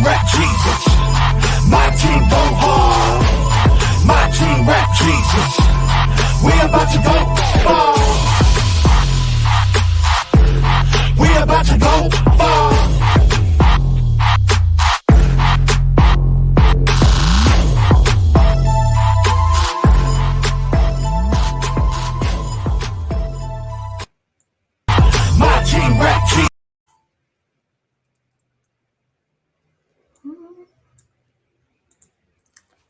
team rap Jesus. My team go hard. My team rap Jesus. We about to go far. We about to go far. My team rap Jesus.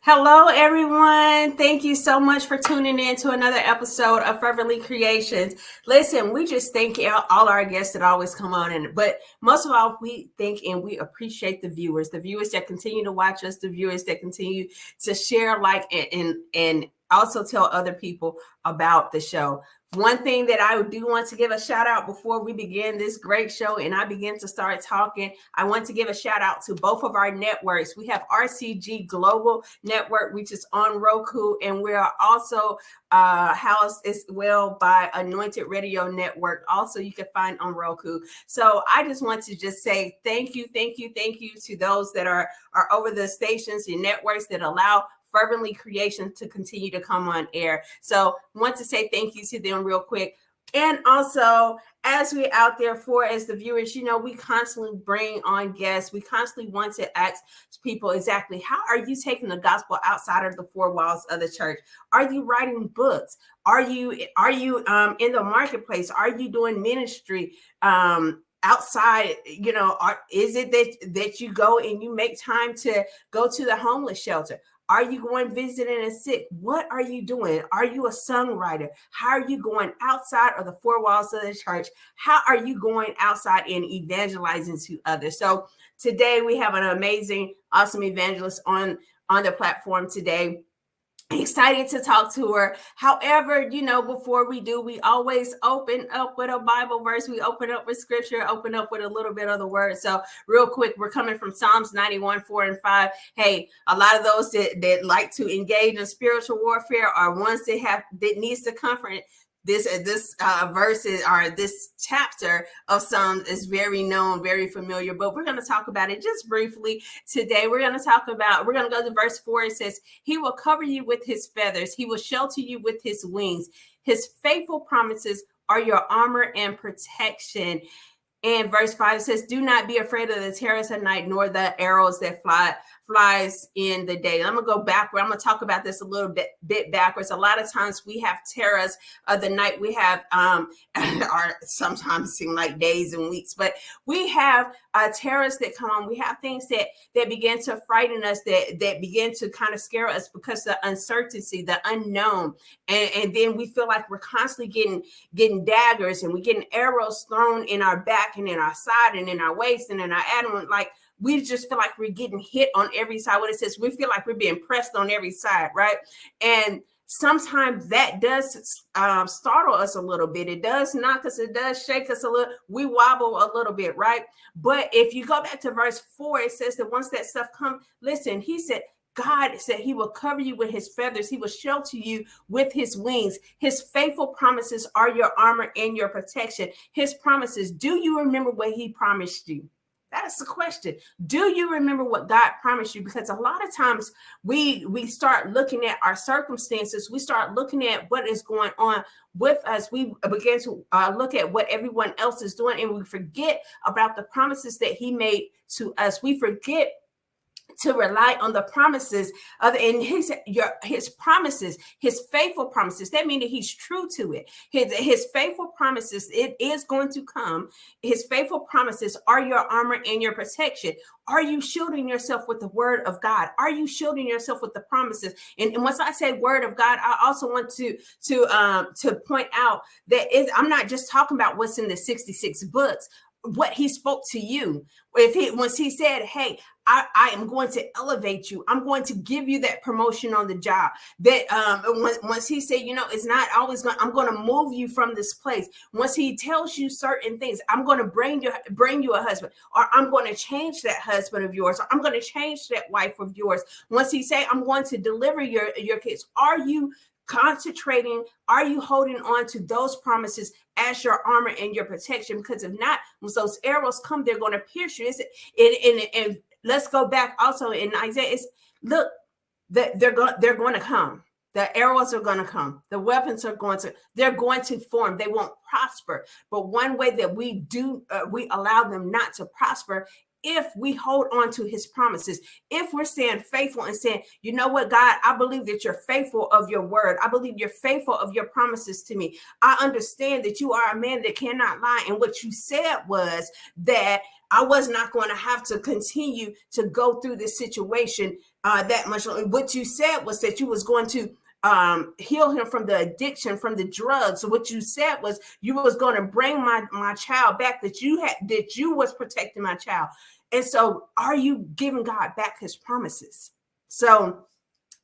Hello, everyone. Thank you so much for tuning in to another episode of Fervently Creations. Listen, we just thank all our guests that always come on, but most of all, we thank and we appreciate the viewers that continue to watch us, the viewers that continue to share, like, and also tell other people about the show. One thing that I do want to give a shout out before we begin this great show and I begin to start talking, I want to give a shout out to both of our networks. We have RCG Global Network, which is on Roku, and we are also housed as well by Anointed Radio Network. Also, you can find on Roku. So I just want to just say thank you to those that are over the stations and networks that allow Fervently Creations to continue to come on air. So want to say thank you to them real quick. And also, as we're out there as the viewers, we constantly bring on guests. We constantly want to ask people exactly, how are you taking the gospel outside of the four walls of the church? Are you writing books? Are you in the marketplace? Are you doing ministry? Outside, is it that you go and you make time to go to the homeless shelter? Are you going visiting a sick? What are you doing? Are you a songwriter? How are you going outside of the four walls of the church? How are you going outside and evangelizing to others? So today we have an amazing, awesome evangelist on the platform today. Excited to talk to her. However, before we do, we always open up with a Bible verse. We open up with scripture, open up with a little bit of the word. So real quick, we're coming from Psalms 91, 4 and 5. Hey, a lot of those that like to engage in spiritual warfare are ones that needs to comfort. This verses or this chapter of Psalms is very known, very familiar, but we're going to talk about it just briefly today. We're going to go to verse 4. It says, he will cover you with his feathers. He will shelter you with his wings. His faithful promises are your armor and protection. And verse 5 says, do not be afraid of the terrors at night, nor the arrows that flies in the day. I'm going to go backward. I'm going to talk about this a little bit backwards. A lot of times we have terrors of the night. We have, or sometimes seem like days and weeks, but we have terrors that come on. We have things that begin to frighten us, that begin to kind of scare us because the uncertainty, the unknown. And then we feel like we're constantly getting daggers, and we're getting arrows thrown in our back and in our side and in our waist and in our abdomen. Like, we just feel like we're getting hit on every side. What it says, we feel like we're being pressed on every side, right? And sometimes that does startle us a little bit. It does knock us. It does shake us a little. We wobble a little bit, right? But if you go back to verse 4, it says that once that stuff comes, listen, God said he will cover you with his feathers. He will shelter you with his wings. His faithful promises are your armor and your protection. His promises. Do you remember what he promised you? That's the question. Do you remember what God promised you? Because a lot of times we start looking at our circumstances. We start looking at what is going on with us. We begin to look at what everyone else is doing, and we forget about the promises that he made to us. We forget to rely on the promises of his promises, his faithful promises. That means that he's true to it. His faithful promises, it is going to come. His faithful promises are your armor and your protection. Are you shielding yourself with the word of God? Are you shielding yourself with the promises? And once I say word of God, I also want to point out that I'm not just talking about what's in the 66 books, what he spoke to you. Once he said, hey, I am going to elevate you. I'm going to give you that promotion on the job. That once he said, it's not always going. I'm going to move you from this place. Once he tells you certain things, I'm going to bring you a husband, or I'm going to change that husband of yours, or I'm going to change that wife of yours. Once he say, I'm going to deliver your kids. Are you concentrating? Are you holding on to those promises as your armor and your protection? Because if not, when those arrows come, they're going to pierce you. And let's go back also in Isaiah. It's look that they're going to come. The arrows are going to come. The weapons are they're going to form. They won't prosper. But one way that we allow them not to prosper, if we hold on to his promises, if we're staying faithful and saying, you know what, God, I believe that you're faithful of your word. I believe you're faithful of your promises to me. I understand that you are a man that cannot lie. And what you said was that I was not going to have to continue to go through this situation that much. What you said was that you was going to heal him from the addiction, from the drugs. So what you said was you was going to bring my child back, that you was protecting my child. And so are you giving God back his promises? So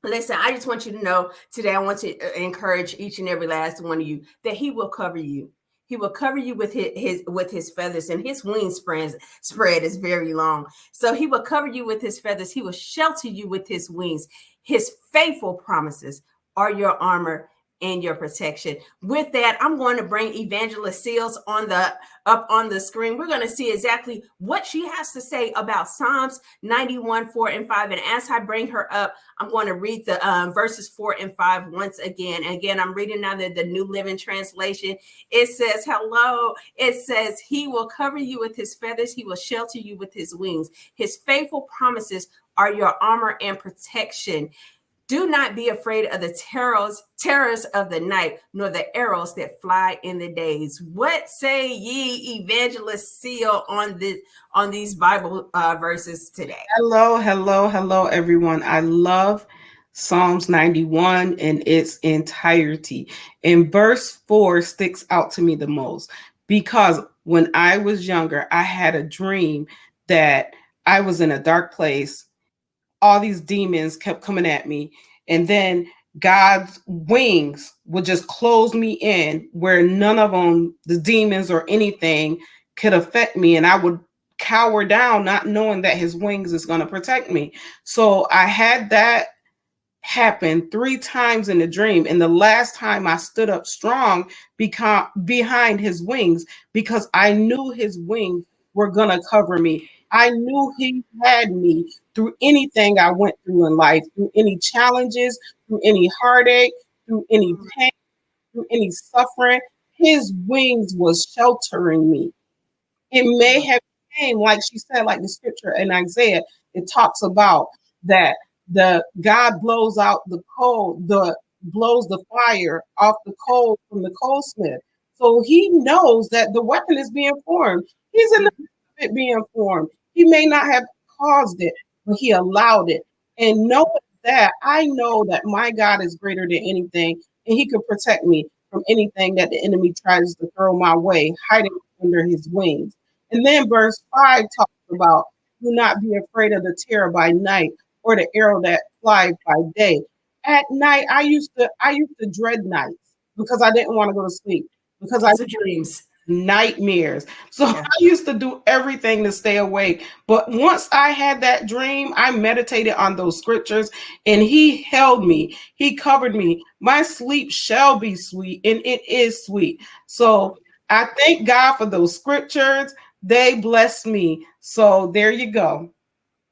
listen, I just want you to know today, I want to encourage each and every last one of you that he will cover you. He will cover you with his feathers, and his wing spread is very long. So he will cover you with his feathers. He will shelter you with his wings. His faithful promises are your armor and your protection. With that, I'm going to bring Evangelist Seals up on the screen. We're going to see exactly what she has to say about Psalms 91, 4 and 5. And as I bring her up, I'm going to read the verses 4 and 5 once again. And again, I'm reading now the New Living Translation. It says, hello. It says, he will cover you with his feathers. He will shelter you with his wings. His faithful promises are your armor and protection. Do not be afraid of the terrors of the night, nor the arrows that fly in the days. What say ye, Evangelist Seal, on these Bible verses today? Hello, everyone. I love Psalms 91 in its entirety. And verse 4 sticks out to me the most because when I was younger, I had a dream that I was in a dark place. All these demons kept coming at me. And then God's wings would just close me in where none of them, the demons or anything, could affect me. And I would cower down, not knowing that his wings is going to protect me. So I had that happen 3 times in the dream. And the last time I stood up strong behind his wings because I knew his wings were going to cover me. I knew he had me through anything I went through in life, through any challenges, through any heartache, through any pain, through any suffering. His wings was sheltering me. It may have came, like she said, like the scripture in Isaiah, it talks about that the God blows out the coal, blows the fire off the coal from the coalsmith. So he knows that the weapon is being formed. He's in the midst of it being formed. He may not have caused it, but he allowed it. And knowing that, I know that my God is greater than anything, and he could protect me from anything that the enemy tries to throw my way, hiding under his wings. And then verse 5 talks about, do not be afraid of the terror by night or the arrow that flies by day. At night, I used to dread nights because I didn't want to go to sleep because I had dreams, nightmares. So I used to do everything to stay awake. But once I had that dream, I meditated on those scriptures and he held me. He covered me. My sleep shall be sweet, and it is sweet. So I thank God for those scriptures. They bless me. So there you go.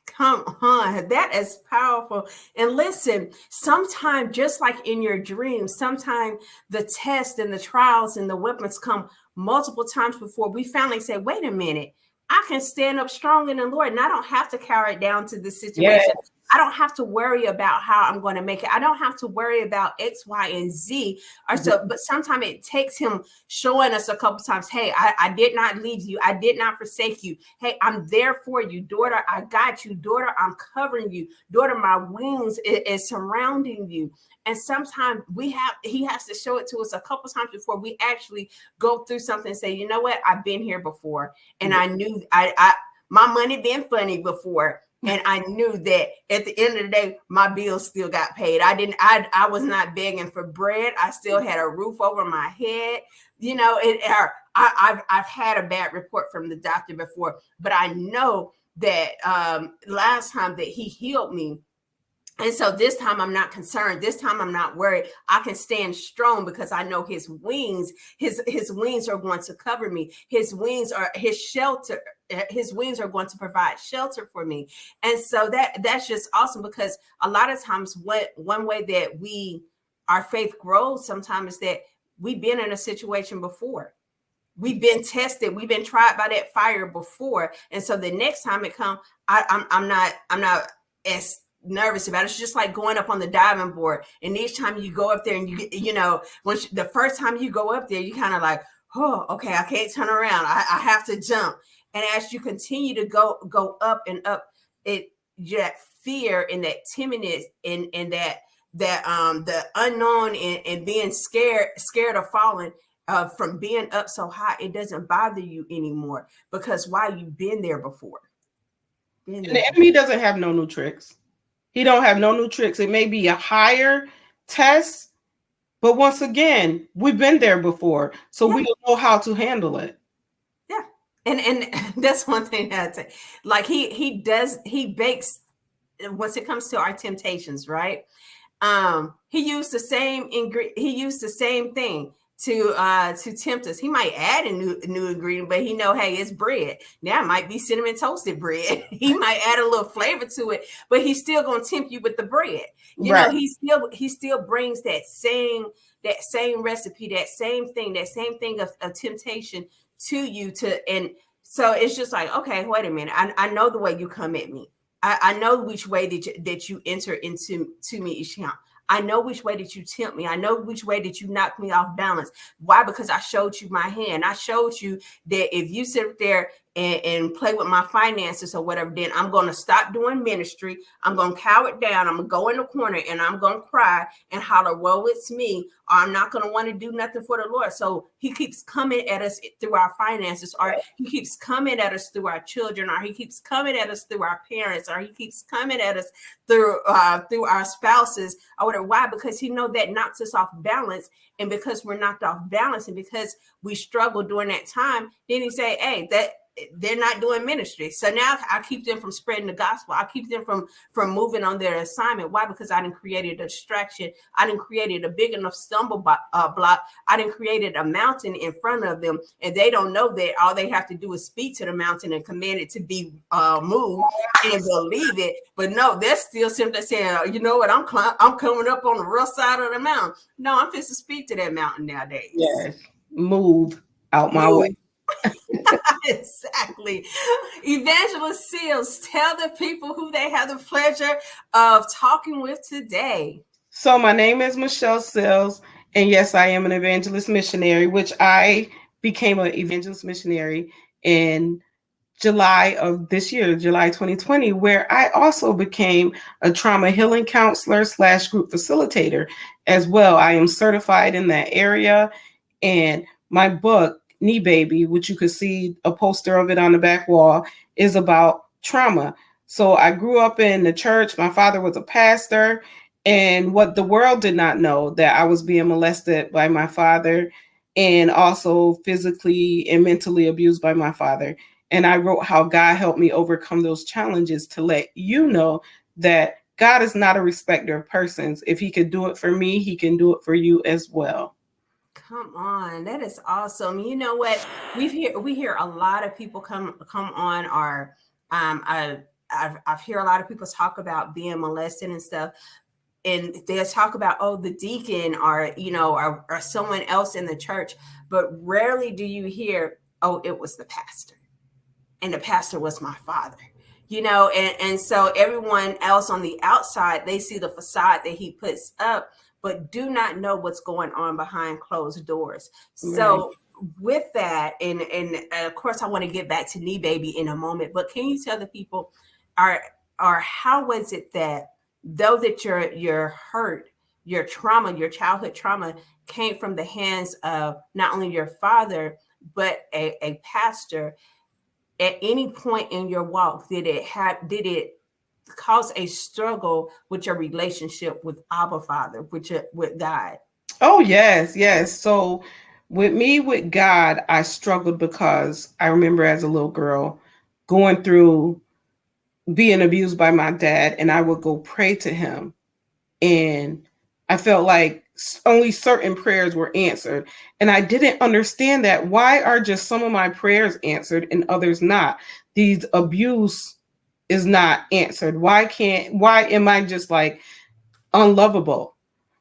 Come on, that is powerful. And listen, sometimes, just like in your dreams, sometimes the tests and the trials and the weapons come multiple times before we finally say, wait a minute, I can stand up strong in the Lord, and I don't have to carry it down to the situation. Yes. I don't have to worry about how I'm going to make it. I don't have to worry about X, Y, and Z. Or so, but sometimes it takes him showing us a couple times, hey, I did not leave you. I did not forsake you. Hey, I'm there for you. Daughter, I got you. Daughter, I'm covering you. Daughter, my wings is surrounding you. And sometimes he has to show it to us a couple times before we actually go through something and say, you know what, I've been here before. And I knew my money been funny before. And I knew that at the end of the day, my bills still got paid. I was not begging for bread. I still had a roof over my head. You know, I've had a bad report from the doctor before, but I know that last time that he healed me. And so this time I'm not concerned. This time I'm not worried. I can stand strong because I know his wings are going to cover me. His wings are his shelter his wings are going to provide shelter for me. And so that's just awesome, because a lot of times one way that our faith grows sometimes is that we've been in a situation before. We've been tested. We've been tried by that fire before. And so the next time it comes, I'm not as nervous about it. It's just like going up on the diving board. And each time you go up there and the first time you go up there, you kind of like, oh, okay, I can't turn around. I have to jump. And as you continue to go up and up, that fear and that timidness and that the unknown and being scared of falling, from being up so high, it doesn't bother you anymore, because why? You've been there before. And the enemy doesn't have no new tricks. He don't have no new tricks. It may be a higher test, but once again, we've been there before, so we don't know how to handle it. Yeah, and that's one thing that I'd say. Like he bakes once it comes to our temptations, right? He used the same thing to tempt us. He might add a new ingredient, but he know, hey, it's bread. Now it might be cinnamon toasted bread. He might add a little flavor to it, but he's still gonna tempt you with the bread. You know, he still brings that same recipe, that same thing of temptation to you and so it's just like, okay, wait a minute. I know the way you come at me. I know which way that you enter into me each time. I know which way that you tempt me. I know which way that you knock me off balance. Why? Because I showed you my hand. I showed you that if you sit there and play with my finances or whatever, then I'm going to stop doing ministry. I'm going to cow it down. I'm going to go in the corner and I'm going to cry and holler, woe, it's me. Or I'm not going to want to do nothing for the Lord. So he keeps coming at us through our finances, or he keeps coming at us through our children, or he keeps coming at us through our parents, or he keeps coming at us through our spouses or whatever. Why? Because he knows that knocks us off balance. And because we're knocked off balance and because we struggle during that time, then he say, hey, that they're not doing ministry. So now I keep them from spreading the gospel. I keep them from moving on their assignment. Why? Because I didn't created a distraction. I didn't created a big enough stumble block. I didn't created a mountain in front of them, and they don't know that all they have to do is speak to the mountain and command it to be moved and believe it. But no, they're still simply saying, you know what? I'm coming up on the rough side of the mountain. No, I'm just to speak to that mountain nowadays. Yes, move out my way. Exactly. Evangelist Seals, tell the people who they have the pleasure of talking with today. So my name is Michelle Seals, and yes, I am an evangelist missionary, which I became an evangelist missionary in July of this year, July 2020, where I also became a trauma healing counselor / group facilitator as well. I am certified in that area, and my book, Knee Baby, which you could see a poster of it on the back wall, is about trauma. So I grew up in the church. My father was a pastor, and what the world did not know, that I was being molested by my father and also physically and mentally abused by my father. And I wrote how God helped me overcome those challenges to let you know that God is not a respecter of persons. If he could do it for me, he can do it for you as well. Come on, that is awesome. You know what? We hear a lot of people come on our I've heard a lot of people talk about being molested and stuff. And they'll talk about, oh, the deacon or, or someone else in the church. But rarely do you hear, oh, it was the pastor. And the pastor was my father. And so everyone else on the outside, they see the facade that he puts up, but do not know what's going on behind closed doors. Right. So with that, and of course, I want to get back to Knee Baby in a moment, but can you tell the people, how was it that though that your hurt, your trauma, your childhood trauma came from the hands of not only your father, but a pastor, at any point in your walk, did it cause a struggle with your relationship with Abba Father, with God? Oh, yes. So with God, I struggled because I remember as a little girl going through being abused by my dad, and I would go pray to him. And I felt like only certain prayers were answered. And I didn't understand that. Why are just some of my prayers answered and others not? These abuse is not answered. Why am I just like unlovable?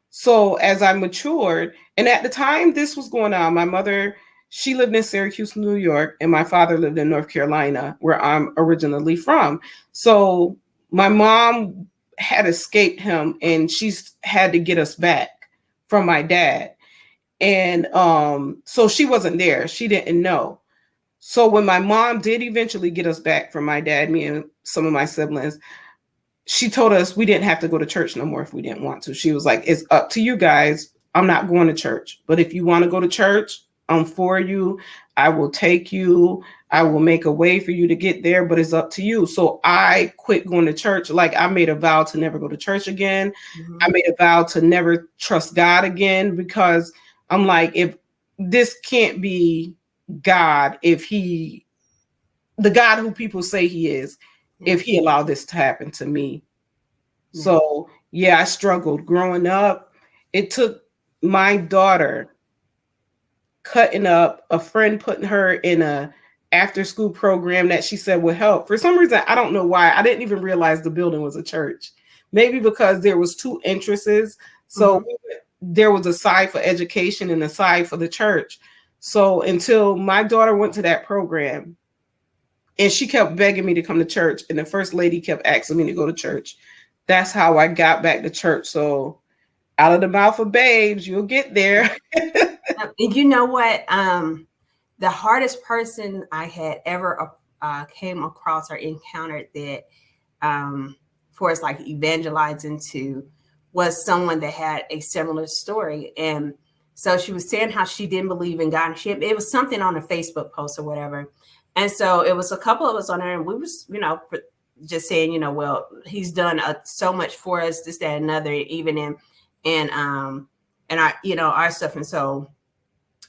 So as I matured, and at the time this was going on, my mother, she lived in Syracuse, New York, and my father lived in North Carolina, where I'm originally from. So my mom had escaped him, and she's had to get us back from my dad. And so she wasn't there. She didn't know. So when my mom did eventually get us back from my dad, me and some of my siblings, she told us we didn't have to go to church no more if we didn't want to. She was like, it's up to you guys. I'm not going to church. But if you want to go to church, I'm for you. I will take you. I will make a way for you to get there, but it's up to you. So I quit going to church. Like, I made a vow to never go to church again. Mm-hmm. I made a vow to never trust God again, because I'm like, if this can't be God, the God who people say he is, if he allowed this to happen to me. So yeah, I struggled growing up. It took my daughter cutting up, a friend putting her in a after school program that she said would help. For some reason, I don't know why, I didn't even realize the building was a church. Maybe because there was two entrances. So there was a side for education and a side for the church. So until my daughter went to that program, and she kept begging me to come to church, and the first lady kept asking me to go to church. That's how I got back to church. So out of the mouth of babes, you'll get there. You know what? The hardest person I had ever came across or encountered that for us like evangelizing to was someone that had a similar story. And so she was saying how she didn't believe in God. It was something on a Facebook post or whatever. And so it was a couple of us on there, and we was, just saying, well, he's done so much for us, this, that, and another, even in our, our stuff. And so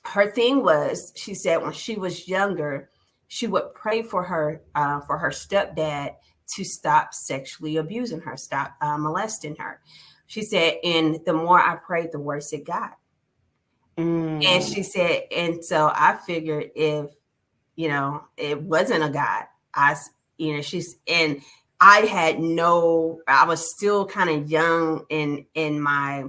her thing was, she said when she was younger, she would pray for her stepdad to stop sexually abusing her, stop molesting her. She said, and the more I prayed, the worse it got. And she said, and so I figured if, it wasn't a God, I was still kind of young in my,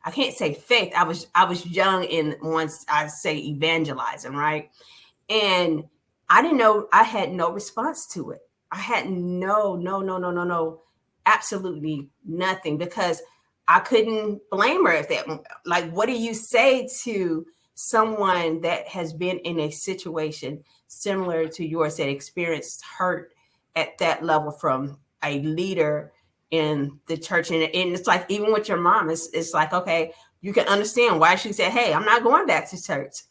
I can't say faith. I was young in, once I say evangelizing, right? And I didn't know, I had no response to it. I had no, absolutely nothing, because I couldn't blame her if that, like, what do you say to someone that has been in a situation similar to yours, that experienced hurt at that level from a leader in the church? And it's like, even with your mom, it's like, okay, you can understand why she said, hey, I'm not going back to church.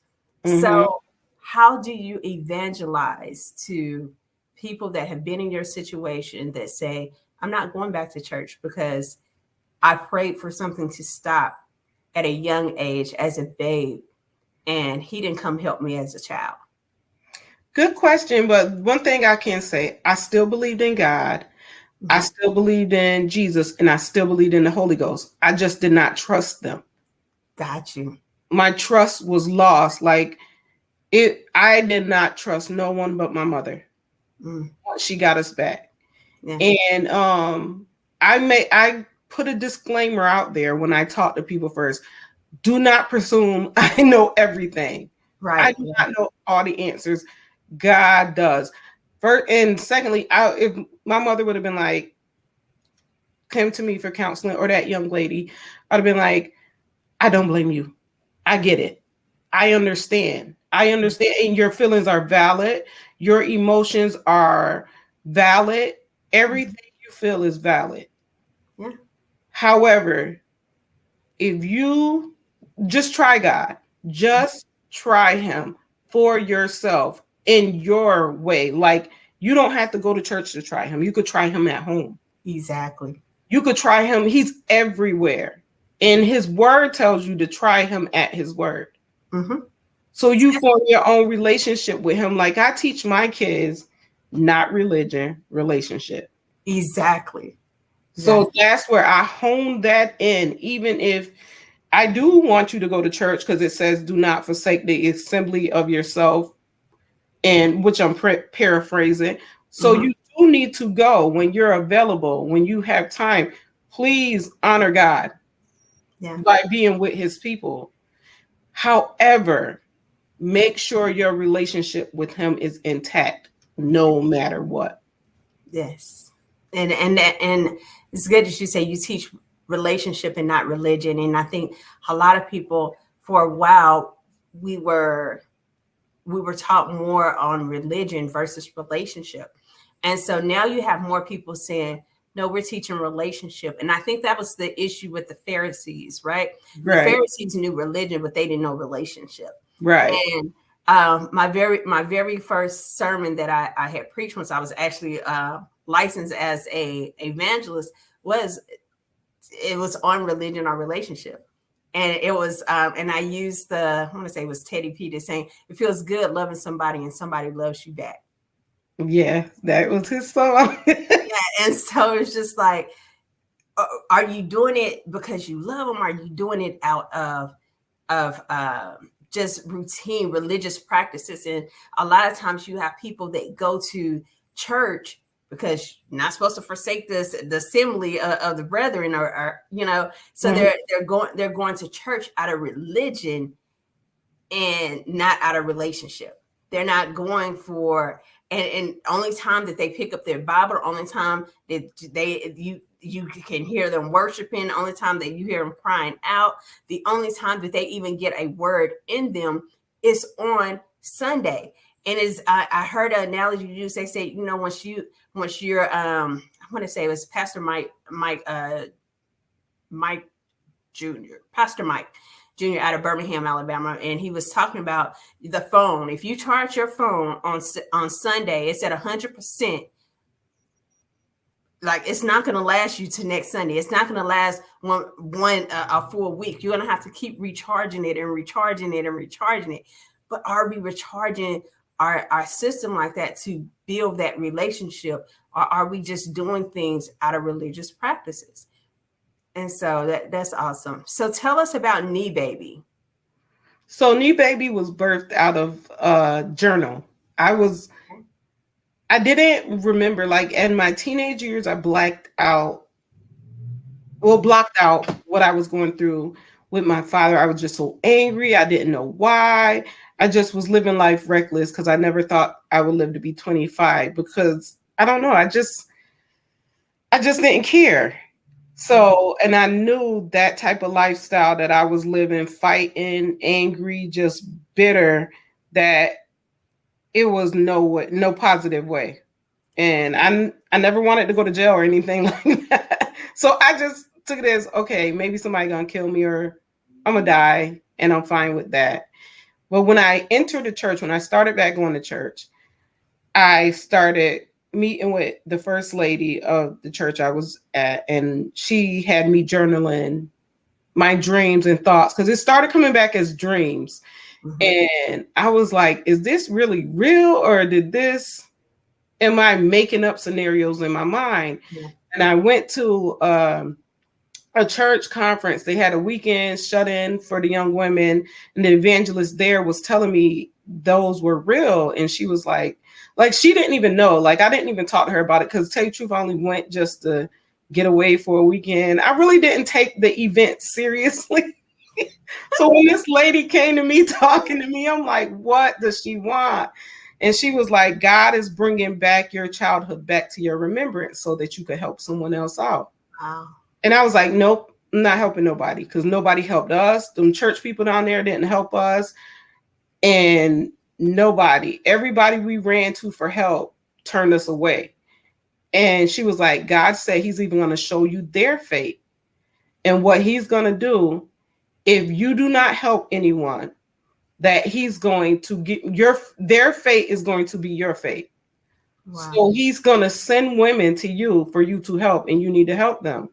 Mm-hmm. So how do you evangelize to people that have been in your situation that say, I'm not going back to church because I prayed for something to stop at a young age as a babe, and he didn't come help me as a child? Good question. But one thing I can say, I still believed in God. Mm-hmm. I still believed in Jesus, and I still believed in the Holy Ghost. I just did not trust them. Got you. My trust was lost. Like I did not trust no one but my mother. Once she got us back. Yeah. And I put a disclaimer out there when I talk to people first. Do not presume I know everything. Right. I do not know all the answers. God does. First, and secondly, if my mother would have been like, came to me for counseling, or that young lady, I'd have been like, I don't blame you. I get it. I understand. And your feelings are valid. Your emotions are valid. Everything you feel is valid. Yeah. However, if you just try God, just try him for yourself in your way. Like, you don't have to go to church to try him. You could try him at home. Exactly. You could try him. He's everywhere. And his word tells you to try him at his word. Mm-hmm. So you form your own relationship with him. Like I teach my kids, not religion, relationship. Exactly. So that's where I honed that in, even if I do want you to go to church, because it says do not forsake the assembly of yourself, and which I'm paraphrasing. So you do need to go when you're available, when you have time. Please honor God by being with his people. However, make sure your relationship with him is intact no matter what. Yes. And it's good that you say you teach relationship and not religion. And I think a lot of people, for a while, we were taught more on religion versus relationship. And so now you have more people saying, no, we're teaching relationship. And I think that was the issue with the Pharisees, right? The Pharisees knew religion, but they didn't know relationship. Right. And my very first sermon that I had preached once I was actually licensed as a evangelist was on religion or relationship. And it was, and I used I want to say it was Teddy Peter saying, it feels good loving somebody and somebody loves you back. Yeah, that was his song. And so it's just like, are you doing it because you love them? Are you doing it out of just routine religious practices? And a lot of times you have people that go to church because you're not supposed to forsake the assembly of the brethren, or so they're going to church out of religion and not out of relationship. They're not going for, and only time that they pick up their Bible, only time that you can hear them worshiping, the only time that you hear them crying out, the only time that they even get a word in them is on Sunday. And I heard an analogy used. They say, once you're I want to say it was Pastor Mike Jr. Pastor Mike Jr. out of Birmingham, Alabama, and he was talking about the phone. If you charge your phone on Sunday, it's at 100%. Like, it's not going to last you to next Sunday. It's not going to last a full week. You're going to have to keep recharging it and recharging it and recharging it. But are we recharging our system like that to build that relationship, or are we just doing things out of religious practices? And so that's awesome. So tell us about Knee Baby. So Knee Baby was birthed out of a journal. I didn't remember, like in my teenage years, I blocked out what I was going through with my father. I was just so angry. I didn't know why. I just was living life reckless because I never thought I would live to be 25, because I don't know. I just didn't care. So, and I knew that type of lifestyle that I was living, fighting, angry, just bitter, that it was no positive way. And I never wanted to go to jail or anything like that. So I just took it as, okay, maybe somebody gonna kill me or I'm gonna die, and I'm fine with that. But when I entered the church, when I started back going to church, I started meeting with the first lady of the church I was at, and she had me journaling my dreams and thoughts, because it started coming back as dreams. And I was like, is this really real, or am I making up scenarios in my mind? And I went to a church conference. They had a weekend shut in for the young women, and the evangelist there was telling me those were real. And she was like she didn't even know. Like, I didn't even talk to her about it, because to tell you the truth, I only went just to get away for a weekend. I really didn't take the event seriously. So when this lady came to me talking to me, I'm like, what does she want? And she was like, God is bringing back your childhood back to your remembrance so that you could help someone else out. Wow. And I was like, nope, I'm not helping nobody, because nobody helped us. Them church people down there didn't help us. And everybody we ran to for help turned us away. And she was like, God said he's even going to show you their fate, and what he's going to do if you do not help anyone, that he's going to get their fate is going to be your fate. Wow. So he's going to send women to you for you to help, and you need to help them.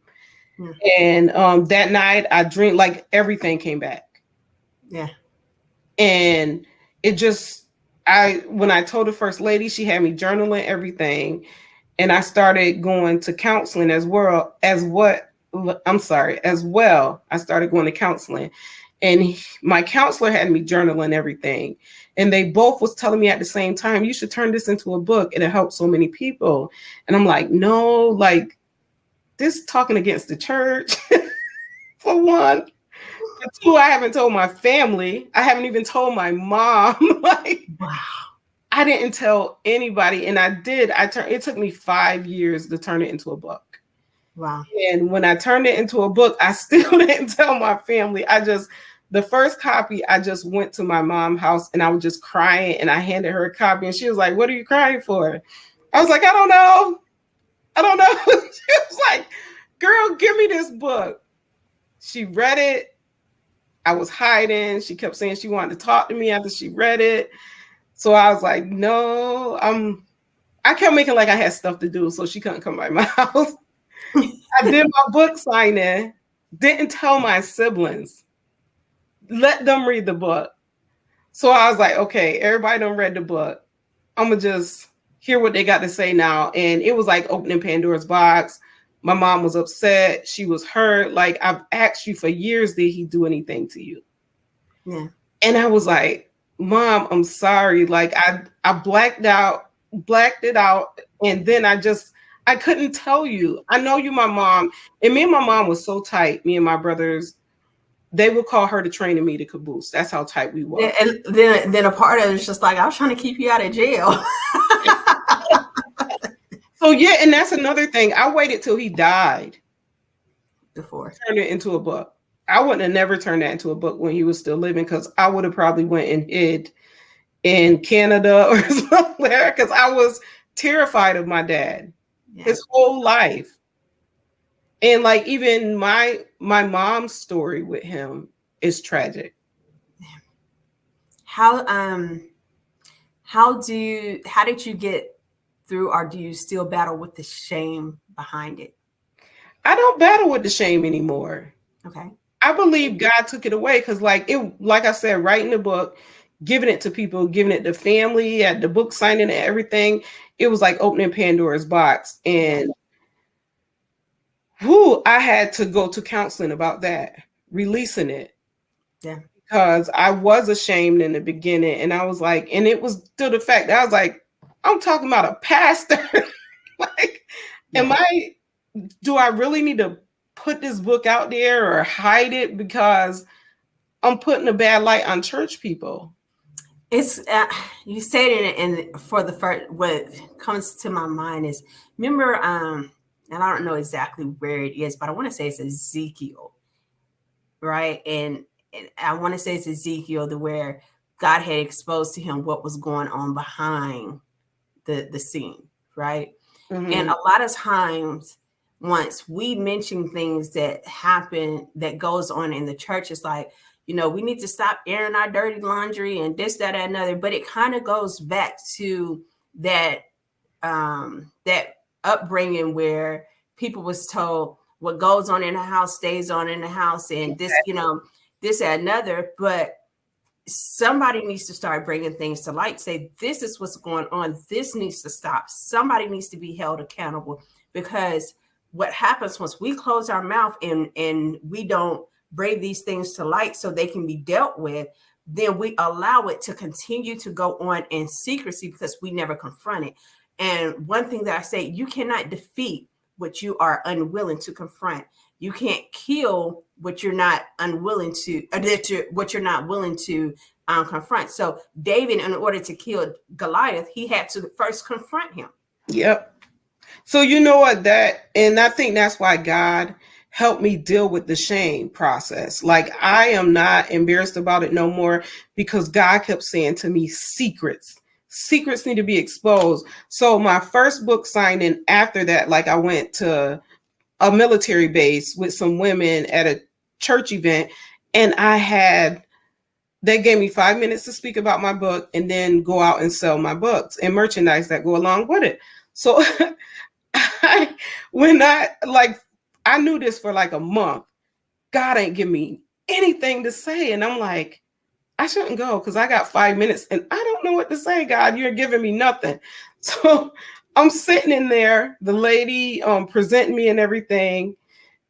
And that night I dreamed, like, everything came back. Yeah. And it just, when I told the first lady, she had me journaling everything. and I started going to counseling as well. I started going to counseling, and my counselor had me journaling everything, and they both was telling me at the same time, you should turn this into a book. It'll help so many people. And I'm like, no, like this talking against the church for one. For two, I haven't told my family. I haven't even told my mom. Like, Wow. I didn't tell anybody, and I did. It took me 5 years to turn it into a book. Wow. And when I turned it into a book, I still didn't tell my family. The first copy, I just went to my mom's house and I was just crying, and I handed her a copy, and she was like, what are you crying for? I was like, I don't know. She was like, girl, give me this book. She read it. I was hiding. She kept saying she wanted to talk to me after she read it. So I was like, no, I kept making like I had stuff to do, so she couldn't come by my house. I did my book signing, didn't tell my siblings, let them read the book. So I was like, okay, everybody done read the book. I'm gonna just hear what they got to say now. And it was like opening Pandora's box. My mom was upset. She was hurt. Like, I've asked you for years, did he do anything to you? Yeah. And I was like, Mom, I'm sorry. Like, I blacked it out. And then I couldn't tell you. I know you, my mom. And me and my mom was so tight. Me and my brothers, they would call her the train and me the caboose. That's how tight we were. And then a part of it is just like, I was trying to keep you out of jail. So yeah, and that's another thing. I waited till he died before turned it into a book. I wouldn't have never turned that into a book when he was still living, because I would have probably went and hid in Canada or somewhere, because I was terrified of my dad his whole life. And like, even my mom's story with him is tragic. How did you get through, or do you still battle with the shame behind it? I don't battle with the shame anymore. Okay. I believe God took it away, because like I said, writing the book, giving it to people, giving it to family, at the book signing and everything, it was like opening Pandora's box. And I had to go to counseling about that, releasing it. Yeah. Because I was ashamed in the beginning, and I was like, and it was to the fact that I was like, I'm talking about a pastor. Like, do I really need to put this book out there or hide it because I'm putting a bad light on church people? It's you said it, and for the first, what comes to my mind is, remember, and I don't know exactly where it is, but I want to say it's Ezekiel, right? And I want to say it's Ezekiel, where God had exposed to him what was going on behind the scene, right? Mm-hmm. And a lot of times, once we mention things that happen, that goes on in the church, it's like, we need to stop airing our dirty laundry and this, that, and another. But it kind of goes back to that upbringing where people was told what goes on in the house stays on in the house, and this, this and another. But somebody needs to start bringing things to light, say, this is what's going on. This needs to stop. Somebody needs to be held accountable, because what happens once we close our mouth and we don't bring these things to light so they can be dealt with, then we allow it to continue to go on in secrecy because we never confront it. And one thing that I say, you cannot defeat what you are unwilling to confront. You can't kill what you're not unwilling to, what you're not willing to confront. So David, in order to kill Goliath, he had to first confront him. Yep. So you know what, and I think that's why God helped me deal with the shame process. Like, I am not embarrassed about it no more, because God kept saying to me, secrets need to be exposed. So my first book signing after that, like, I went to a military base with some women at a church event, and they gave me 5 minutes to speak about my book and then go out and sell my books and merchandise that go along with it. So I knew this for like a month. God ain't give me anything to say. And I'm like, I shouldn't go because I got 5 minutes and I don't know what to say, God. You're giving me nothing. So I'm sitting in there, the lady presenting me and everything,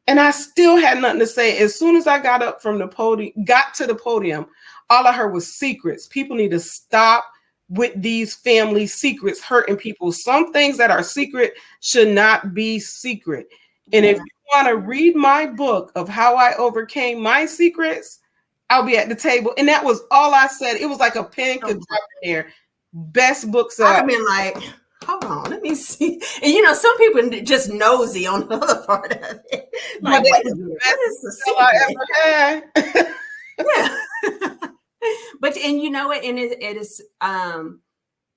and I still had nothing to say. As soon as I got up from the podium, got to the podium, all I heard was secrets. People need to stop with these family secrets hurting people. Some things that are secret should not be secret. And if you want to read my book of how I overcame my secrets, I'll be at the table. And that was all I said. It was like a pen could drop in there. Best books. I'd have been like, hold on, let me see. And you know, some people just nosy on the other part of it. Like, what is the secret? Yeah. But and you know what, and it is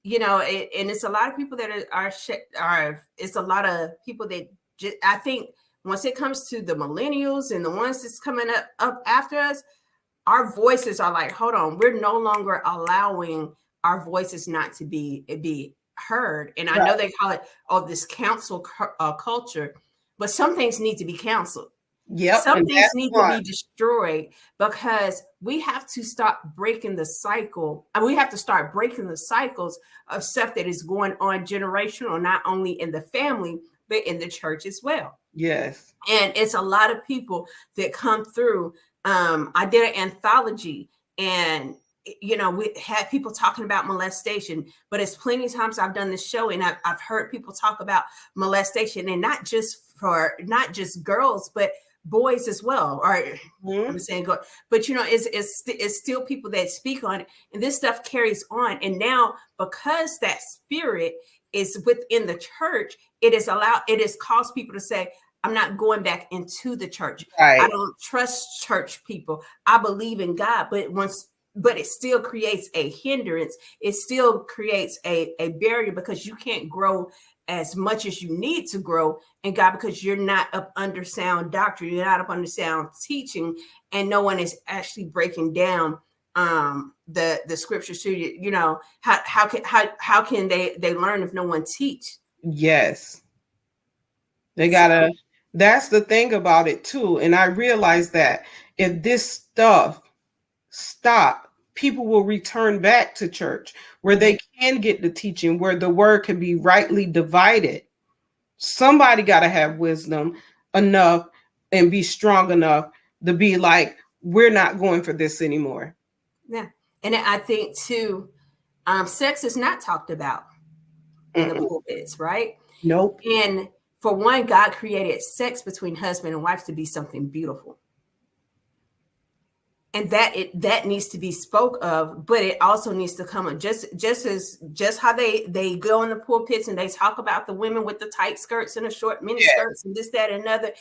you know, and it's a lot of people that are it's a lot of people that just, I think once it comes to the millennials and the ones that's coming up after us, our voices are like, hold on, we're no longer allowing our voices not to be heard. And I know they call it this council culture, but some things need to be counseled. Yep. Some things need to be destroyed because we have to stop breaking the cycle. And we have to start breaking the cycles of stuff that is going on generational, not only in the family, but in the church as well. Yes. And it's a lot of people that come through. I did an anthology, and you know, we had people talking about molestation, but it's plenty of times I've done this show and I've heard people talk about molestation, and not just girls, but boys as well. Or I'm saying, but you know, it's still people that speak on it, and this stuff carries on. And now, because that spirit is within the church, it has caused people to say, I'm not going back into the church. Right. I don't trust church people. I believe in God, but it still creates a hindrance. It still creates a barrier because you can't grow as much as you need to grow in God because you're not up under sound doctrine. You're not up under sound teaching, and no one is actually breaking down the scriptures to you. You know, how can they learn if no one teach? Yes. They gotta, that's the thing about it too. And I realized that if this stuff stop, people will return back to church where they can get the teaching, where the word can be rightly divided. Somebody got to have wisdom enough and be strong enough to be like, we're not going for this anymore. Yeah. And I think too, sex is not talked about in the pulpits, right? Nope. And for one, God created sex between husband and wife to be something beautiful. And that needs to be spoke of, but it also needs to come up just how they go in the pulpits and they talk about the women with the tight skirts and the short mini skirts and this, that, and another.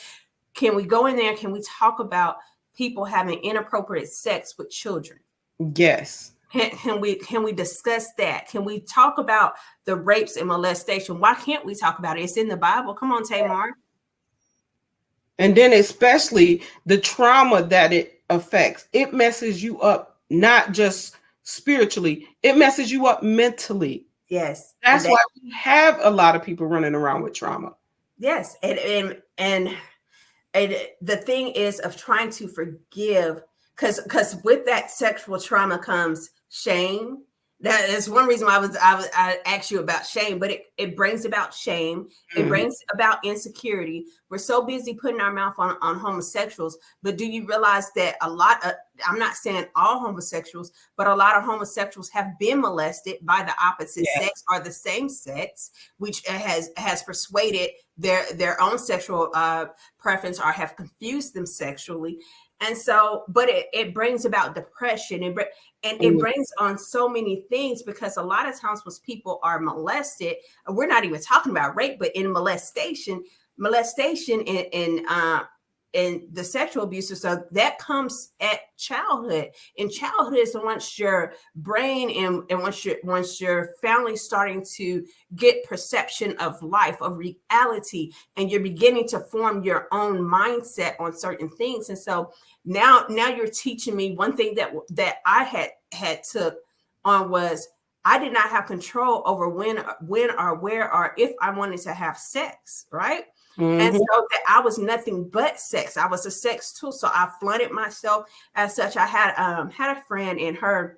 Can we go in there? Can we talk about people having inappropriate sex with children? Yes. Can we discuss that? Can we talk about the rapes and molestation? Why can't we talk about it? It's in the Bible. Come on, Tamar. And then especially the trauma that it affects. It messes you up, not just spiritually. It messes you up mentally. Yes. That's why we have a lot of people running around with trauma. Yes. And the thing is of trying to forgive, because with that sexual trauma comes shame. That is one reason why I asked you about shame, but it brings about shame. It brings about insecurity. We're so busy putting our mouth on homosexuals, but do you realize that I'm not saying all homosexuals, but a lot of homosexuals have been molested by the opposite sex or the same sex, which has persuaded their own sexual preference or have confused them sexually. And so, but it brings about depression and it brings on so many things, because a lot of times when people are molested, we're not even talking about rape, but in molestation and the sexual abuse, so that comes at childhood. And childhood is once your brain and once your family's starting to get perception of life, of reality, and you're beginning to form your own mindset on certain things. And so now you're teaching me one thing that I had took on was I did not have control over when or where or if I wanted to have sex, right? And so that I was nothing but sex. I was a sex tool. So I flooded myself as such. I had a friend, and her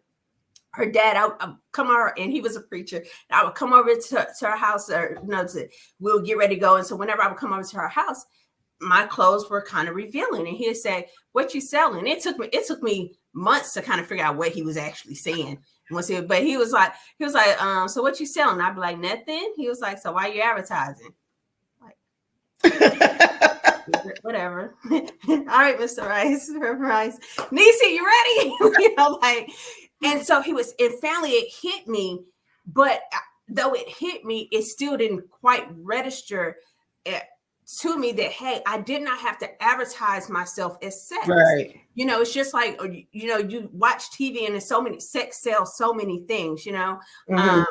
her dad, I would come over, and he was a preacher. I would come over to her house, or we'll get ready to go. And so whenever I would come over to her house, my clothes were kind of revealing, and he'd say, "What you selling?" It took me months to kind of figure out what he was actually saying. But he was like, so what you selling? I'd be like, nothing. He was like, so why you advertising? Like, whatever. All right, Mr. Rice, Niecy, you ready? And so and finally it hit me, but though it hit me, it still didn't quite register to me that, hey, I did not have to advertise myself as sex. Right. It's just like, you watch TV and there's so many, sex sells so many things, Mm-hmm.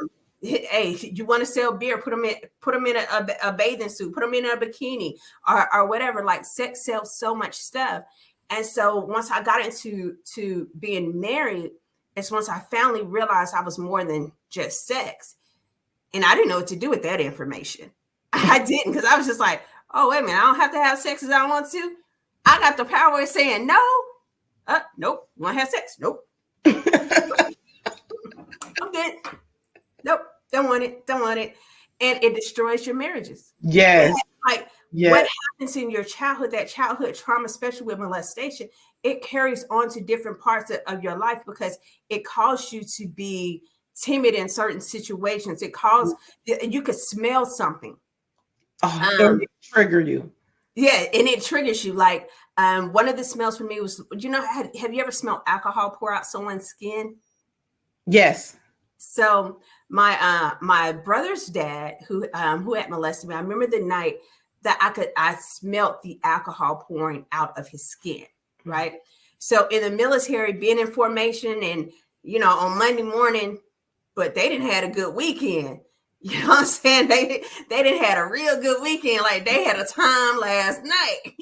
Hey, you want to sell beer, put them in a bathing suit, put them in a bikini or whatever. Like, sex sells so much stuff. And so once I got into being married, it's once I finally realized I was more than just sex. And I didn't know what to do with that information. I didn't, because I was just like, oh, wait a minute, I don't have to have sex as I want to. I got the power of saying no. Nope. You want to have sex? Nope. I'm good. Nope. Don't want it. And it destroys your marriages. Yes. What happens in your childhood, that childhood trauma, especially with molestation, it carries on to different parts of your life, because it caused you to be timid in certain situations. You could smell something. It trigger you. Yeah, and it triggers you. Like, one of the smells for me was, have you ever smelled alcohol pour out someone's skin? Yes. So my brother's dad, who had molested me, I remember the night that I smelled the alcohol pouring out of his skin. Right. So in the military, being in formation, and on Monday morning, but they didn't have a good weekend. You know what I'm saying? They didn't have a real good weekend. Like, they had a time last night.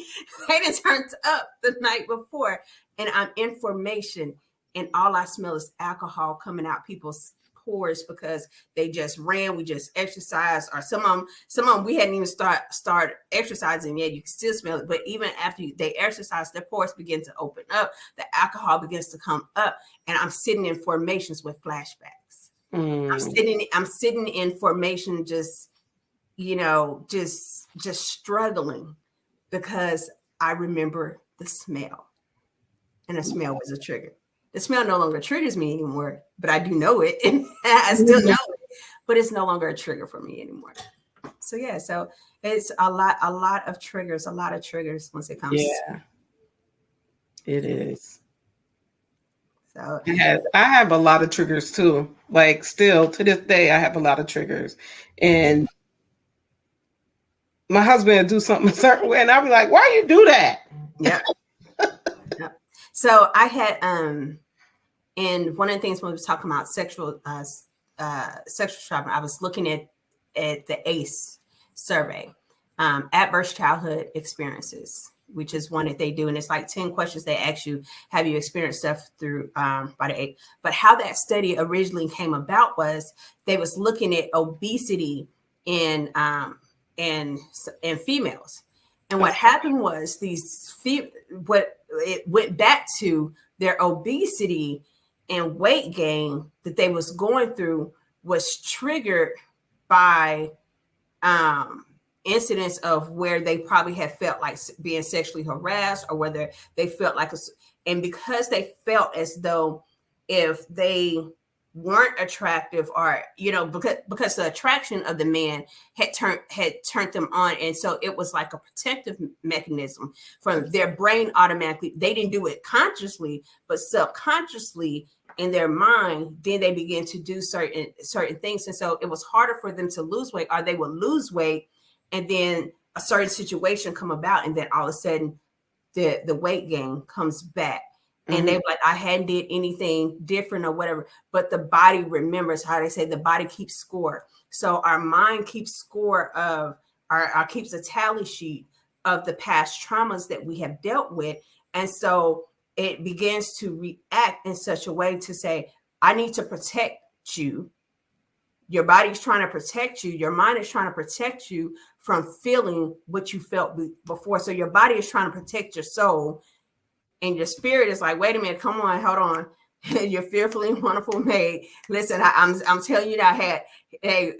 They didn't turn up the night before. And I'm in formation, and all I smell is alcohol coming out people's pores, because they just ran, we just exercised, or some of them we hadn't even start exercising yet. You can still smell it. But even after they exercise, their pores begin to open up, the alcohol begins to come up, and I'm sitting in formations with flashbacks. I'm sitting in formation, just struggling, because I remember the smell, and the smell was a trigger. The smell no longer triggers me anymore, but I do know it, and I still know it, but it's no longer a trigger for me anymore. So yeah, so it's a lot of triggers once it comes. Yeah, it is. So I have a lot of triggers too. Like, still to this day, I have a lot of triggers, and my husband would do something a certain way, and I'll be like, "Why you do that?" Yeah. Yep. So I had and one of the things when we was talking about sexual trauma, I was looking at the ACE survey, adverse childhood experiences, which is one that they do, and it's like 10 questions they ask you, have you experienced stuff through by the ACE? But how that study originally came about was they was looking at obesity in females. And what happened was what it went back to, their obesity and weight gain that they was going through was triggered by incidents of where they probably had felt like being sexually harassed, or whether they felt like and because they felt as though if they weren't attractive, or because the attraction of the man had turned them on, and so it was like a protective mechanism from their brain. Automatically, they didn't do it consciously, but subconsciously in their mind, then they begin to do certain things, and so it was harder for them to lose weight, or they would lose weight, and then a certain situation come about, and then all of a sudden the weight gain comes back. And they like, I hadn't did anything different or whatever, but the body remembers. How they say the body keeps score. So our mind keeps score of keeps a tally sheet of the past traumas that we have dealt with. And so it begins to react in such a way to say, I need to protect you. Your body's trying to protect you. Your mind is trying to protect you from feeling what you felt before. So your body is trying to protect your soul. And your spirit is like, wait a minute, come on, hold on. You're fearfully and wonderful made. Listen, I'm telling you that I had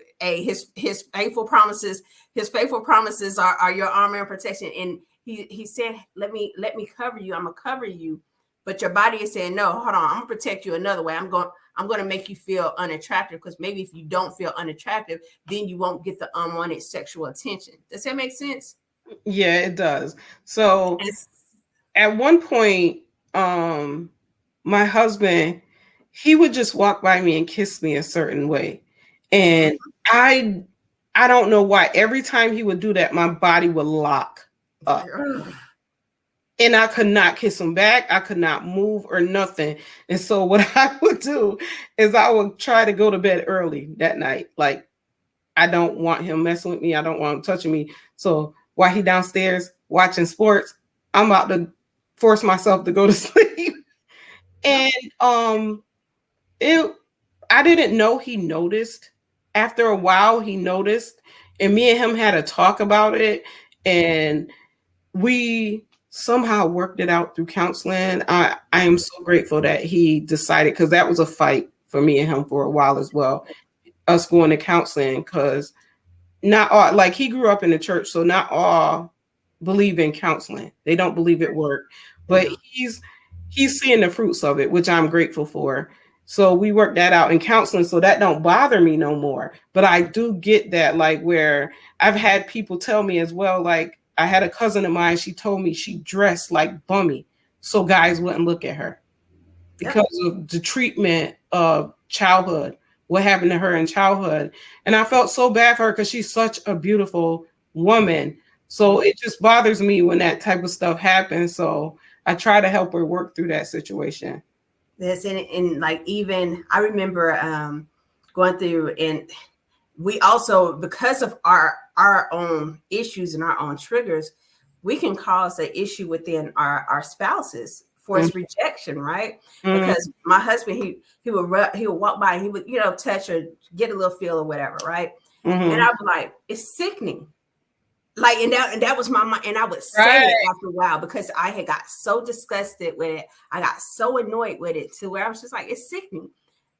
his faithful promises. His faithful promises are your armor and protection. And he said, let me cover you. I'm gonna cover you, but your body is saying, no, hold on, I'm gonna protect you another way. I'm going to make you feel unattractive, because maybe if you don't feel unattractive, then you won't get the unwanted sexual attention. Does that make sense? Yeah, it does. So It's, at one point, my husband, he would just walk by me and kiss me a certain way. And I don't know why. Every time he would do that, my body would lock up. And I could not kiss him back. I could not move or nothing. And so what I would do is I would try to go to bed early that night. Like, I don't want him messing with me. I don't want him touching me. So while he downstairs watching sports, I'm about to force myself to go to sleep. And I didn't know he noticed. After a while, he noticed, and me and him had a talk about it, and we somehow worked it out through counseling. I am so grateful that he decided, because that was a fight for me and him for a while as well, us going to counseling, because not all, like, he grew up in the church, so not all believe in counseling. They don't believe it worked, but he's seeing the fruits of it, which I'm grateful for. So we worked that out in counseling, so that don't bother me no more. But I do get that, like, where I've had people tell me as well, like, I had a cousin of mine, she told me she dressed like bummy so guys wouldn't look at her because of the treatment of childhood, what happened to her in childhood. And I felt so bad for her because she's such a beautiful woman. So it just bothers me when that type of stuff happens. So I try to help her work through that situation. That's in like, even I remember going through, and we also, because of our own issues and our own triggers, we can cause an issue within our spouses for its rejection, right? Because my husband, he would walk by, and he would, touch or get a little feel or whatever, right? And I was like, it's sickening. Like, and that was my mind, and I would say it after a while, because I had got so disgusted with it. I got so annoyed with it to where I was just like, it's sickening.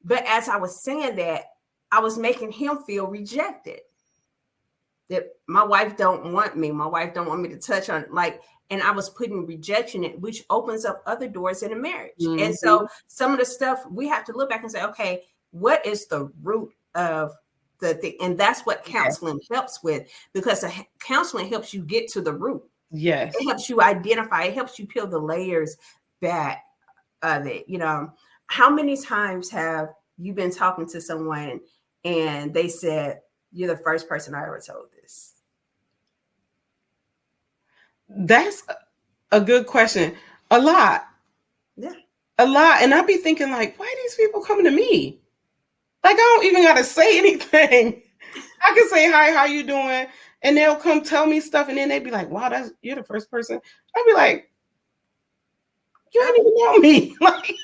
But as I was saying that, I was making him feel rejected. That my wife don't want me. My wife don't want me to touch on it. Like, and I was putting rejection in, which opens up other doors in a marriage. And so some of the stuff we have to look back and say, okay, what is the root of the thing? And that's what counseling helps with, because counseling helps you get to the root. Yes. It helps you identify, it helps you peel the layers back of it. How many times have you been talking to someone and they said, you're the first person I ever told this? That's a good question. A lot. Yeah. A lot. And I'd be thinking, like, why are these people coming to me? Like, I don't even got to say anything. I can say, hi, how you doing? And they'll come tell me stuff. And then they'd be like, wow, you're the first person. I'd be like, you don't even know me. Like,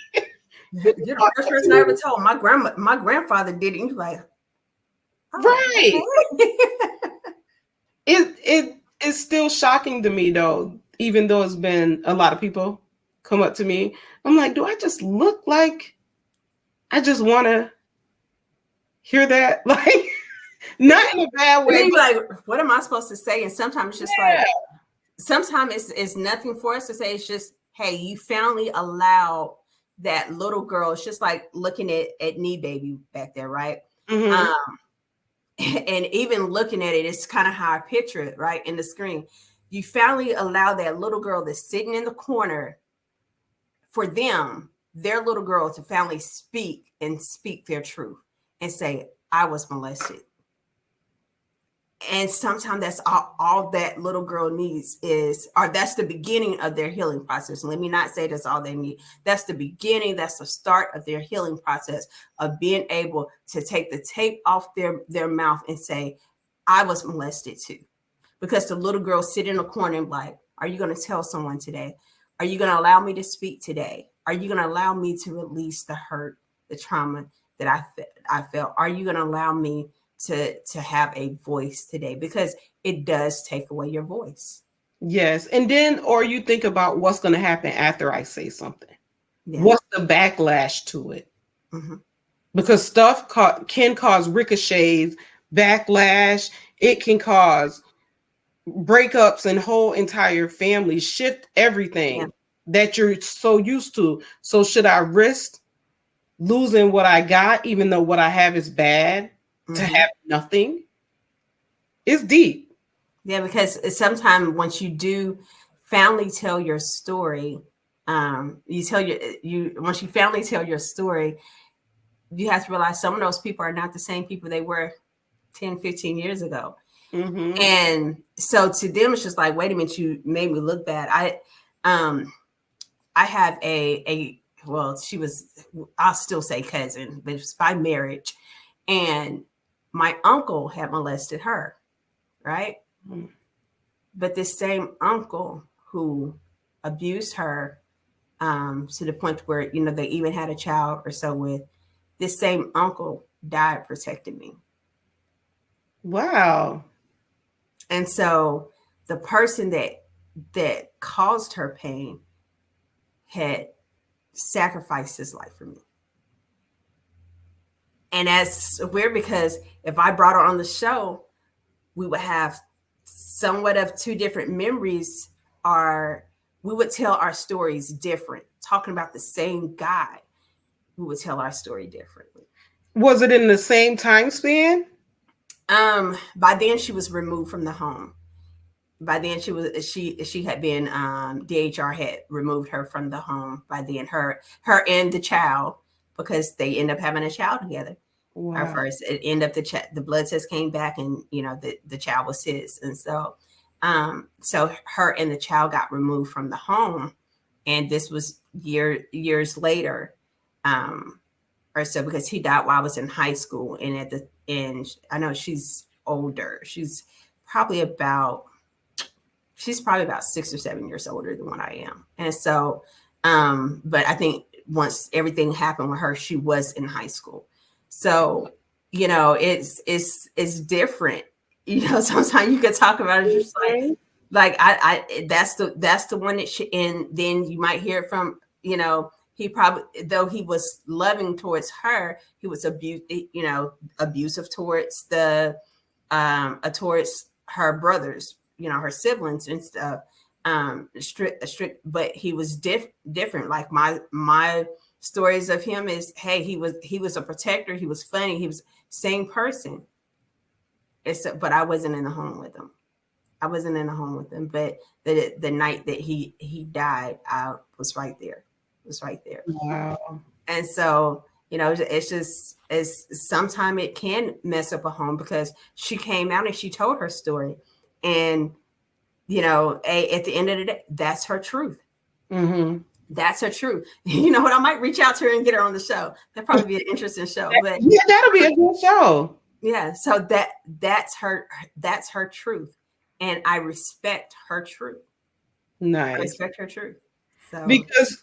you're the first person I ever told. My grandfather did it. And you're like, oh, right. Okay. It's still shocking to me, though, even though it's been a lot of people come up to me. I'm like, do I just look like I just want to hear that? Like, not in a bad way. And like, what am I supposed to say? And sometimes it's just like, sometimes it's nothing for us to say. It's just, hey, you finally allowed that little girl. It's just like looking at Knee Baby back there, right? And even looking at it, it's kind of how I picture it, right, in the screen. You finally allow that little girl that's sitting in the corner, for them, their little girl, to finally speak their truth and say, I was molested. And sometimes that's all that little girl needs or that's the beginning of their healing process. And let me not say that's all they need. That's the beginning. That's the start of their healing process, of being able to take the tape off their mouth and say, I was molested too. Because the little girl sit in a corner and like, are you going to tell someone today? Are you going to allow me to speak today? Are you going to allow me to release the hurt, the trauma that I felt? Are you going to allow me to have a voice today? Because it does take away your voice. Yes. And then, or you think about what's going to happen after I say something. Yeah. What's the backlash to it? Mm-hmm. Because stuff can cause ricochets, backlash. It can cause breakups and whole entire families, shift Yeah. everything that you're so used to. So should I risk losing what I got, even though what I have is bad, to Mm-hmm. have nothing? It's deep. Yeah, because sometimes once you do finally tell your story, you tell you once you finally tell your story, you have to realize some of those people are not the same people they were 10, 15 years ago. Mm-hmm. And so to them, it's just like, wait a minute, you made me look bad. I have a well, she was, I'll still say cousin, but it's by marriage. And my uncle had molested her, right? But this same uncle who abused her, to the point where, they even had a child or so with, this same uncle died protecting me. Wow. And so the person that caused her pain had sacrificed his life for me. And that's weird because if I brought her on the show, we would have somewhat of two different memories, or we would tell our stories different. Talking about the same guy, we would tell our story differently. Was it in the same time span? By then she was removed from the home. By then she had been, DHR had removed her from the home. By then her and the child, because they end up having a child together. Her Wow. first, it ended up the blood test came back, and the child was his. And so so her and the child got removed from the home, and this was years later, or so, because he died while I was in high school. And I know she's older. She's probably about 6 or 7 years older than what I am. And so, but I think once everything happened with her, she was in high school. So, it's different. Sometimes you could talk about it just like I that's the one that she, and then you might hear it from, he probably, though he was loving towards her, he was abusive towards towards her brothers, her siblings and stuff. Strict, but he was different. Like my stories of him is, hey, he was a protector. He was funny. He was same person. But I wasn't in the home with him. But the night that he died, I was right there. Wow. And so, it's sometimes it can mess up a home, because she came out and she told her story. And, at the end of the day, that's her truth. Mm-hmm. That's her truth. You know what? I might reach out to her and get her on the show. That'd probably be an interesting show. But Yeah, that'll be a good show. yeah, so that's her truth. And I respect her truth. Nice. I respect her truth. So Because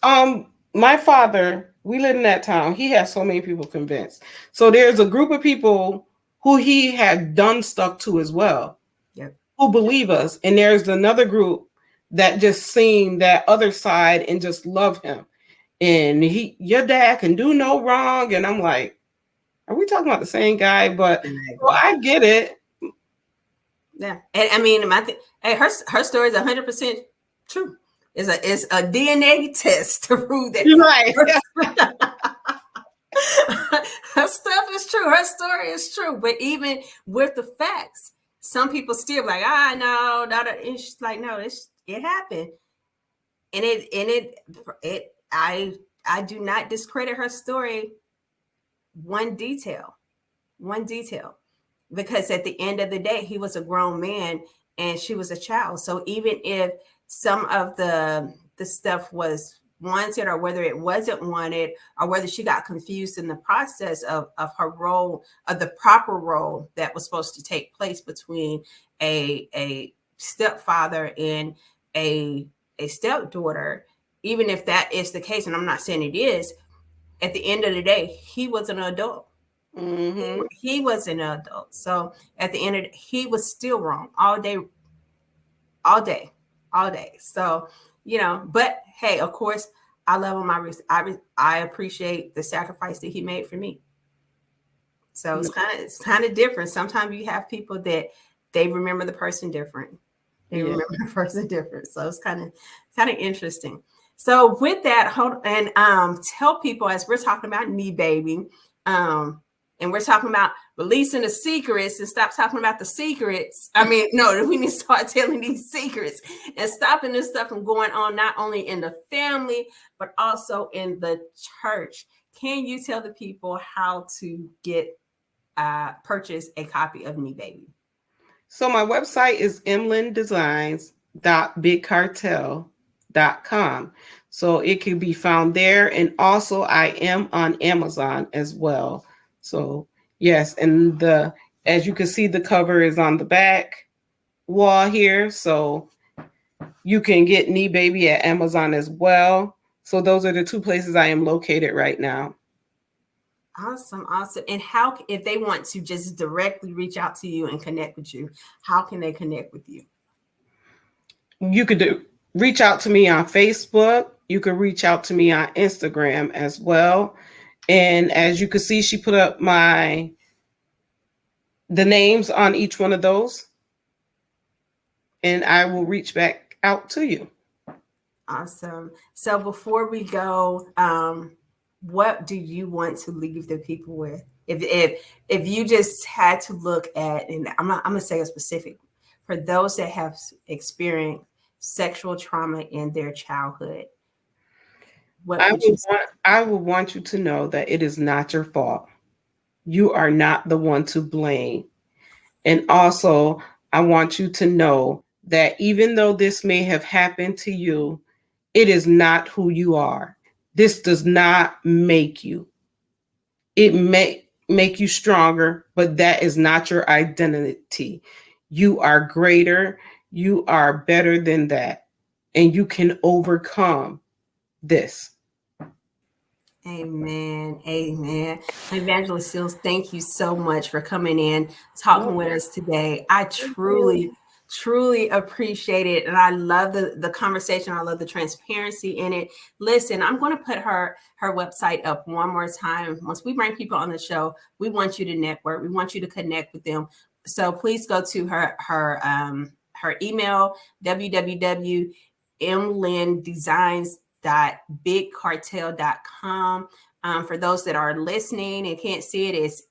my father, we live in that town. He has so many people convinced. So there's a group of people who he had done stuff to as well, yep. who believe us. And there's another group that just seen that other side and just love him. And your dad can do no wrong. And I'm like, are we talking about the same guy? But well, I get it. Yeah. And I mean, hey, her story is 100% true. It's a DNA test to prove that. You're right. Her stuff is true. Her story is true. But even with the facts, some people still like, no, and she's like, no, it happened. And I do not discredit her story one detail. Because at the end of the day, he was a grown man and she was a child. So even if some of the stuff was wanted, or whether it wasn't wanted, or whether she got confused in the process of her role, of the proper role that was supposed to take place between a stepfather and a stepdaughter, even if that is the case, and I'm not saying it is, at the end of the day, he was an adult. Mm-hmm. He was an adult. So at the end of he was still wrong all day. So, but hey, of course, I love him. I appreciate the sacrifice that he made for me. So it's kind of different. Sometimes you have people that they remember the person different. They remember the person different. So it's kind of interesting. So with that, hold and tell people, as we're talking about knee baby, and we're talking about releasing the secrets and stop talking about the secrets. I mean, no, we need to start telling these secrets and stopping this stuff from going on, not only in the family, but also in the church. Can you tell the people how to get purchase a copy of Knee Baby? So my website is emlyndesigns.bigcartel.com. So it can be found there. And also I am on Amazon as well. So yes, and as you can see, the cover is on the back wall here. So you can get Knee Baby at Amazon as well. So those are the two places I am located right now. Awesome. And how, if they want to just directly reach out to you and connect with you, how can they connect with you? You could reach out to me on Facebook. You could reach out to me on Instagram as well. And as you can see, she put up the names on each one of those. And I will reach back out to you. Awesome. So before we go, what do you want to leave the people with? If you just had to look at, and I'm gonna say a specific, for those that have experienced sexual trauma in their childhood, I would want you to know that it is not your fault. You are not the one to blame. And also, I want you to know that even though this may have happened to you, it is not who you are. This does not make you. It may make you stronger, but that is not your identity. You are greater. You are better than that. And you can overcome this. Amen. Amen. Evangelist Seals, thank you so much for coming in, talking with us today. I truly appreciate it. And I love the conversation. I love the transparency in it. Listen, I'm going to put her website up one more time. Once we bring people on the show, we want you to network. We want you to connect with them. So please go to her email, www.emlyndesigns.bigcartel.com. For those that are listening and can't see it, it's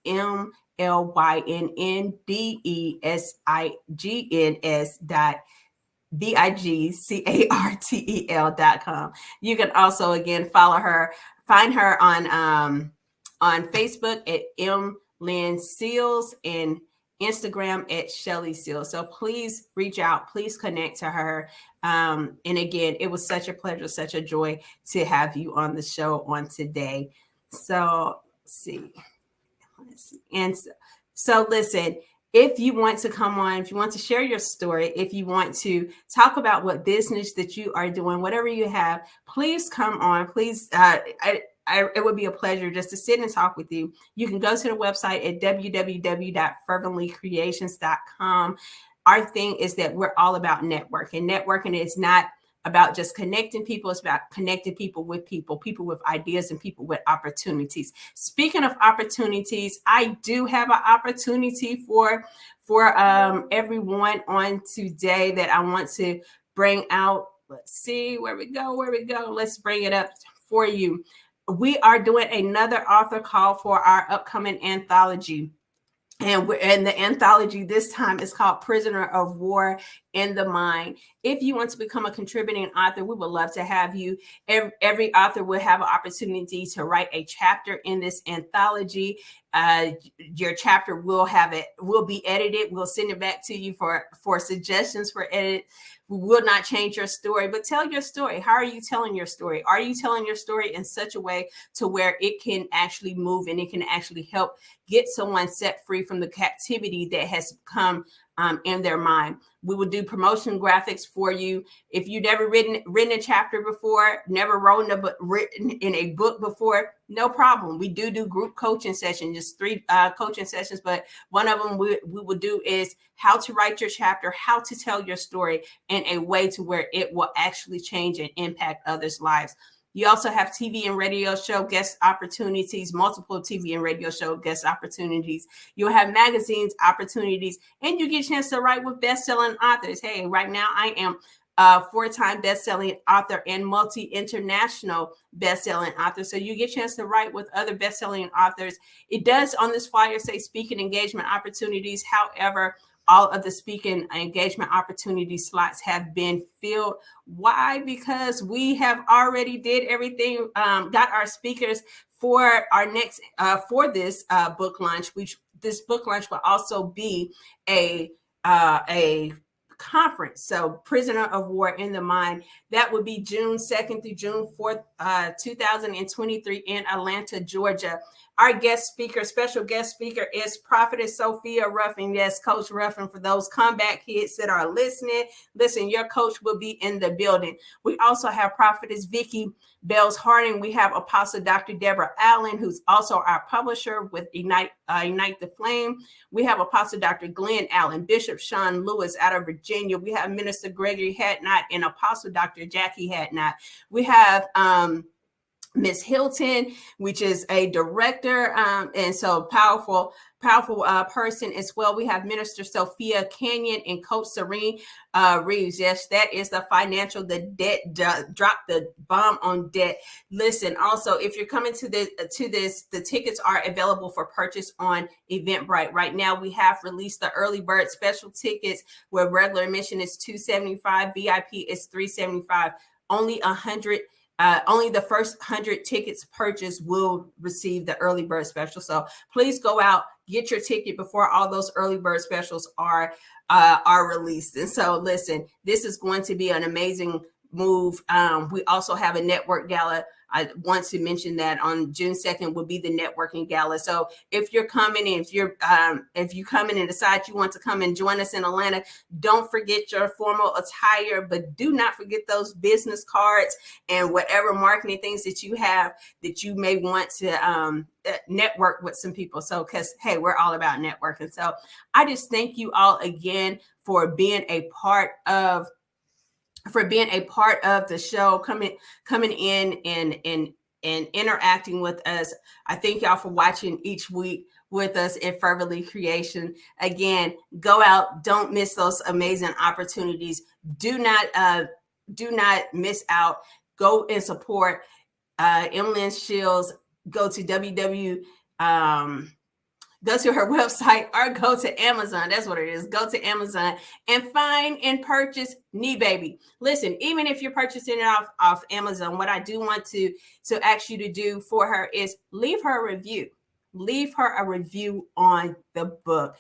MLYNNDESIGNS.BIGCARTEL.com. You can also again find her on Facebook at Lynn Seals and Instagram at Shelly Seals. So please reach out, please connect to her. And again, it was such a pleasure, such a joy to have you on the show on today. So let's see. And so listen, if you want to come on, if you want to share your story, if you want to talk about what business that you are doing, whatever you have, please come on. Please, it would be a pleasure just to sit and talk with you. You can go to the website at www.ferventlycreations.com. Our thing is that we're all about networking. Networking is not about just connecting people. It's about connecting people with ideas, and people with opportunities. Speaking of opportunities, I do have an opportunity for everyone on today that I want to bring out. Let's see where we go. Let's bring it up for you. We are doing another author call for our upcoming anthology. And the anthology this time is called Prisoner of War in the Mind. If you want to become a contributing author, we would love to have you. Every author will have an opportunity to write a chapter in this anthology. Your chapter will be edited. We'll send it back to you for suggestions for edit. We will not change your story, but tell your story. How are you telling your story? Are you telling your story in such a way to where it can actually move and it can actually help get someone set free from the captivity that has come in their mind? We will do promotion graphics for you. If you've never written a chapter before, never written in a book before, no problem. We do group coaching sessions, just 3 coaching sessions, but one of them we will do is how to write your chapter, how to tell your story in a way to where it will actually change and impact others' lives. You also have TV and radio show guest opportunities, multiple TV and radio show guest opportunities. You'll have magazines opportunities, and you get a chance to write with best-selling authors. Hey, right now I am a 4-time best-selling author and multi-international best-selling author. So you get a chance to write with other best-selling authors. It does on this flyer say speaking engagement opportunities. However, all of the speaking engagement opportunity slots have been filled. Why? Because we have already did everything, got our speakers for our next, for this book launch, which this book launch will also be a conference. So Prisoner of War in the Mind, that would be June 2nd through June 4th, 2023 in Atlanta, Georgia. Our guest speaker, special guest speaker is Prophetess Sophia Ruffin. Yes, Coach Ruffin, for those comeback kids that are listening, listen, your coach will be in the building. We also have Prophetess Vicky Bells Harding. We have Apostle Dr. Deborah Allen, who's also our publisher with Ignite the Flame. We have Apostle Dr. Glenn Allen, Bishop Sean Lewis out of Virginia. We have Minister Gregory Hadnot and Apostle Dr. Jackie Hadnot. We have Miss Hilton, which is a director, and so powerful person as well. We have Minister Sophia Canyon and Coach Serene Reeves. Yes, that is the drop the bomb on debt. Listen, also, if you're coming to this, the tickets are available for purchase on Eventbrite. Right now, we have released the early bird special tickets where regular admission is $275, VIP is $375. Only the first 100 tickets purchased will receive the early bird special. So please go out, get your ticket before all those early bird specials are released. And so listen, this is going to be an amazing move. We also have a network gala. I want to mention that on June 2nd will be the networking gala. So if you're coming in, if you come in and decide you want to come and join us in Atlanta, don't forget your formal attire, but do not forget those business cards and whatever marketing things that you have that you may want to network with some people. So, because hey, we're all about networking. So I just thank you all again for being a part of the show, coming in and interacting with us. I thank y'all for watching each week with us at Fervently Creation. Again, go out, don't miss those amazing opportunities. Do not miss out. Go and support Emlyn Shields. Go to go to her website or go to Amazon. That's what it is. Go to Amazon and find and purchase Knee Baby. Listen, even if you're purchasing it off Amazon, what I do want to ask you to do for her is leave her a review. Leave her a review on the book.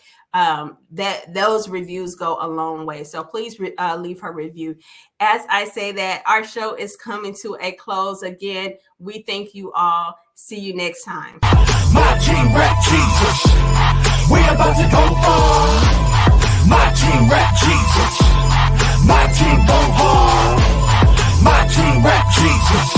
Those reviews go a long way. So please leave her review. As I say that, our show is coming to a close. Again, we thank you all. See you next time. My team rap Jesus. We about to go far. My team rap Jesus. My team